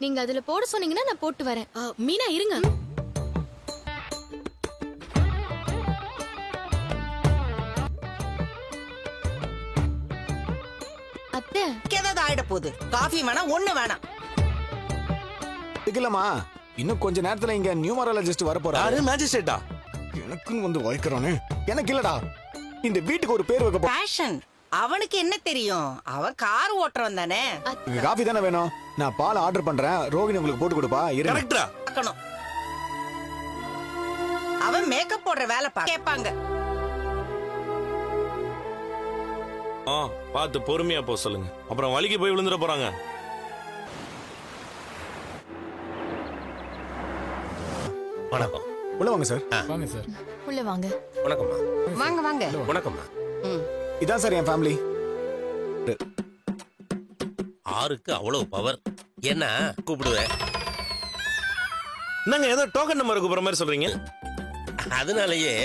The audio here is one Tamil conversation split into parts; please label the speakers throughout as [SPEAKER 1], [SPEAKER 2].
[SPEAKER 1] நீங்க அதுல போட சொன்னீங்கன்னா நான் போட்டு வரேன்.
[SPEAKER 2] மீனா இருங்க.
[SPEAKER 1] அத்தை
[SPEAKER 3] ஏதாவது ஆயிட போகுது. காஃபி வேணாம், ஒண்ணு வேணாம்.
[SPEAKER 4] இல்லம்மா, இன்னும் கொஞ்ச நேரத்துல இங்க நியூமராலஜிஸ்ட் வர போறாரு.
[SPEAKER 5] யாரு? மேஜிஸ்ட்ரேட்டா?
[SPEAKER 4] எனக்குன்னு வந்து வாய்க்கிறானே. எனக்கு இல்லடா, இந்த வீட்டுக்கு ஒரு பேர் வைக்க
[SPEAKER 3] பேஷன். அவனுக்கு என்ன தெரியும்? அவன் கார் ஓட்டுறவன் தானே.
[SPEAKER 4] காஃபி தானே வேணும். நான் பால் ஆர்டர் பண்றேன். ரோகிணி உங்களுக்கு போட்டு கொடுப்பா.
[SPEAKER 5] கரெக்டா?
[SPEAKER 3] பார்க்கணும். அவன் மேக்கப் போடுற வேலை கேட்பாங்க.
[SPEAKER 5] பார்த்து பொறுமையா போ சொல்லுங்க, அப்புறம் வலிக்கு போய் விழுந்துட போறாங்க.
[SPEAKER 6] வணக்கம்.
[SPEAKER 4] உள்ள வாங்க சார்.
[SPEAKER 7] வாங்க சார்.
[SPEAKER 1] உள்ள வாங்க.
[SPEAKER 6] வணக்கம்மா.
[SPEAKER 3] வாங்க வாங்க.
[SPEAKER 6] வணக்கம்மா.
[SPEAKER 4] இதான் சார் என் ஃபேமிலி.
[SPEAKER 6] ஆருக்கு அவ்வளவு பவர் என்ன கூப்பிடுவேன்.
[SPEAKER 5] என்னங்க ஏதோ டோக்கன் நம்பர் கூப்பிடுற மாதிரி சொல்றீங்க?
[SPEAKER 6] அதனாலயே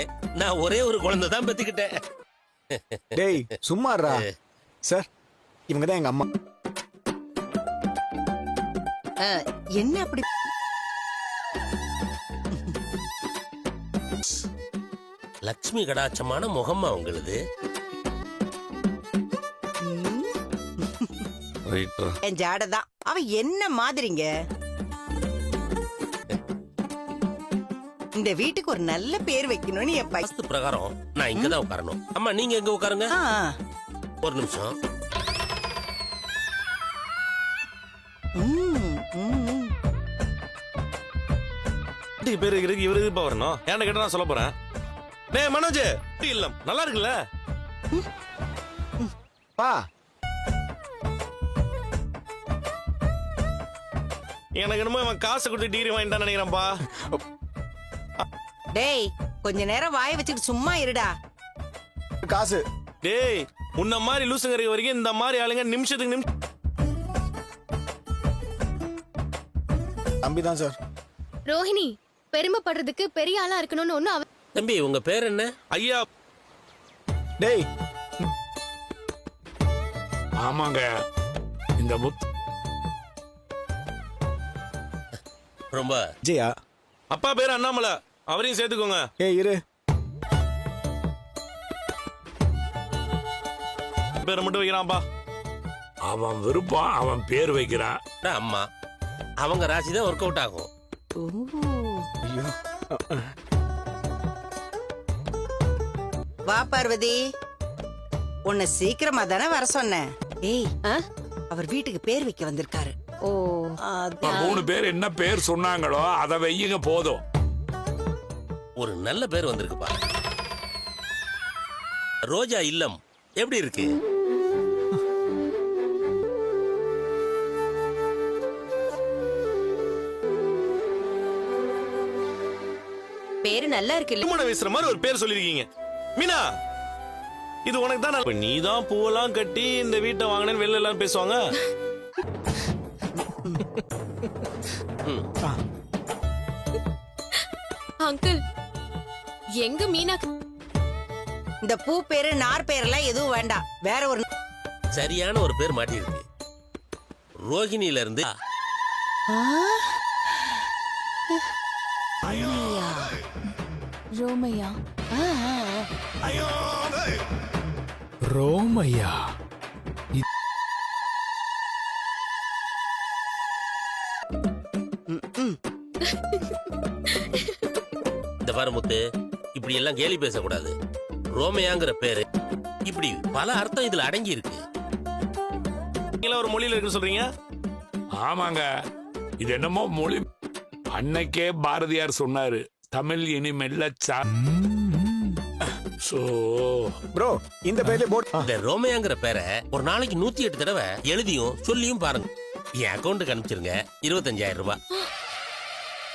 [SPEAKER 6] நான் ஒரே ஒரு குழந்தை தான் பெத்துக்கிட்டேன்.
[SPEAKER 4] டேய் சும்மாறா. சார் இவங்க தான் எங்க அம்மா.
[SPEAKER 3] என்ன அப்படி?
[SPEAKER 6] லட்சுமி கடாட்சமான முகம்மா உங்களுது.
[SPEAKER 3] என் ஜாடதான். அவன் என்ன மாதிரிங்க. இந்த வீட்டுக்கு ஒரு நல்ல பேர் வைக்கணும்னு என் பையன்.
[SPEAKER 6] வாஸ்து பிரகாரம் நான் இங்கதான் உட்காரணும். அம்மா நீங்க எங்க உட்காருங்க. ஒரு நிமிஷம்.
[SPEAKER 5] பேரு இவரு இப்ப வரணும். ஏன்னு கேட்டா நான் சொல்ல போறேன். டேய் மனோஜ், இல்லம் நல்லா இருக்குல்ல?
[SPEAKER 4] பா
[SPEAKER 5] எனக்கு என்னமோ அவன் காசு கொடுத்து டிகிரி வாங்கிட்டான்னு நினைக்கிறேன்ப்பா.
[SPEAKER 3] டேய் கொஞ்ச நேரம் வாய வச்சுட்டு சும்மா இருடா.
[SPEAKER 4] காசு.
[SPEAKER 5] டேய் உன்ன மாதிரி லூசுங்க வரைக்கும் இந்த மாதிரி ஆளுங்க நிமிஷத்துக்கு நிமிஷம்.
[SPEAKER 4] தம்பி தான் சார்.
[SPEAKER 1] ரோஹிணி பெருமைப்படுறதுக்கு பெரிய ஆளா இருக்கணும்னு ஒண்ணு அவ.
[SPEAKER 6] தம்பி உங்க பேர் என்ன?
[SPEAKER 5] ஐயா.
[SPEAKER 4] டேய்
[SPEAKER 7] ஆமாங்க, இந்த
[SPEAKER 6] ரொம்ப
[SPEAKER 4] ஜெயா.
[SPEAKER 5] அப்பா பேரு அண்ணாமலை, அவரையும் சேர்த்துக்கோங்க.
[SPEAKER 4] ஏய் இரு.
[SPEAKER 5] பேரை மட்டும் வைக்கிறான்ப்பா.
[SPEAKER 7] அவன் விருப்பம், அவன் பேர் வைக்கிறான்.
[SPEAKER 6] அம்மா அவங்க ராசி தான் ஒர்க் அவுட் ஆகும்.
[SPEAKER 4] ஐயோ.
[SPEAKER 3] வா பார்வதி, உன்னை சீக்கிரமா தானே வர சொன்னேன். ஏய் அவர் வீட்டுக்கு பேர் வைக்க வந்திருக்காரு.
[SPEAKER 1] ஓ
[SPEAKER 7] 3 பேர் என்ன பேர் சொன்னாங்களோ அதை வையுங்க போதும்.
[SPEAKER 6] ஒரு நல்ல பேர் வந்திருக்குப்பா. ரோஜா இல்லம் எப்படி இருக்கு?
[SPEAKER 2] பேரு நல்லா இருக்கு.
[SPEAKER 5] திருமண வீசுற மாதிரி ஒரு பேர் சொல்லிருக்கீங்க. மீனா, இது உனக்கு தான். நீ தான் பூவெல்லாம் கட்டி இந்த வீட்டை வாங்கினேன்னு வெளில எல்லாம் பேசுவாங்க.
[SPEAKER 2] அங்கிள் எங்க மீனா?
[SPEAKER 3] இந்த பூ பேரு நார் பேரெல்லாம் எதுவும் வேண்டாம். வேற ஒரு
[SPEAKER 6] சரியான ஒரு பேர் மாட்டி இருக்கு. ரோஹிணியில இருந்து
[SPEAKER 1] ரோமையா.
[SPEAKER 7] ரோமையா.
[SPEAKER 6] இந்த பாரமுத்து, இப்படி எல்லாம் கேலி பேசக்கூடாது. ரோமையாங்கிற பேரு இப்படி பல அர்த்தம் இதுல அடங்கி இருக்கு.
[SPEAKER 5] ஒரு மொழியில இருக்கு சொல்றீங்க?
[SPEAKER 7] ஆமாங்க, இது என்னமோ மொழி. அன்னைக்கே பாரதியார் சொன்னாரு, தமிழ் இனி மெல்ல.
[SPEAKER 4] ப்ரோ இந்த பேர்ல போட்.
[SPEAKER 6] இந்த ரோமையாங்கிற பேரை ஒரு நாளைக்கு 108 தடவை எழுதியும் சொல்லியும் பாருங்க. என் அக்கௌண்ட்டுக்கு அனுப்பிச்சிருங்க. 25,000 ரூபாய்.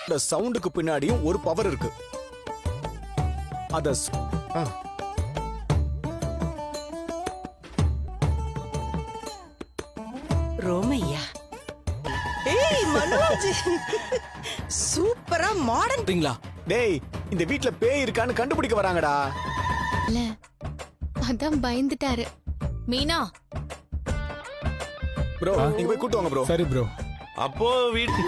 [SPEAKER 4] இந்த சவுண்டுக்கு பின்னாடியும் ஒரு பவர் இருக்கு. அத
[SPEAKER 3] ரோமையா. ஏய் மனோஜ், சூப்பரா மாடர்ன்.
[SPEAKER 4] டேய் இந்த வீட்ல பேய் இருக்கான்னு கண்டுபிடிக்க வராங்கடா.
[SPEAKER 1] இல்ல அதான் பயந்துட்டாரு.
[SPEAKER 2] மீனா
[SPEAKER 4] ப்ரோ நீங்க போய் கூட்டு வாங்க ப்ரோ.
[SPEAKER 7] சரி ப்ரோ.
[SPEAKER 5] அப்போ வீட்டு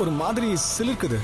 [SPEAKER 4] ஒரு மாதிரி சிலிர்க்குது.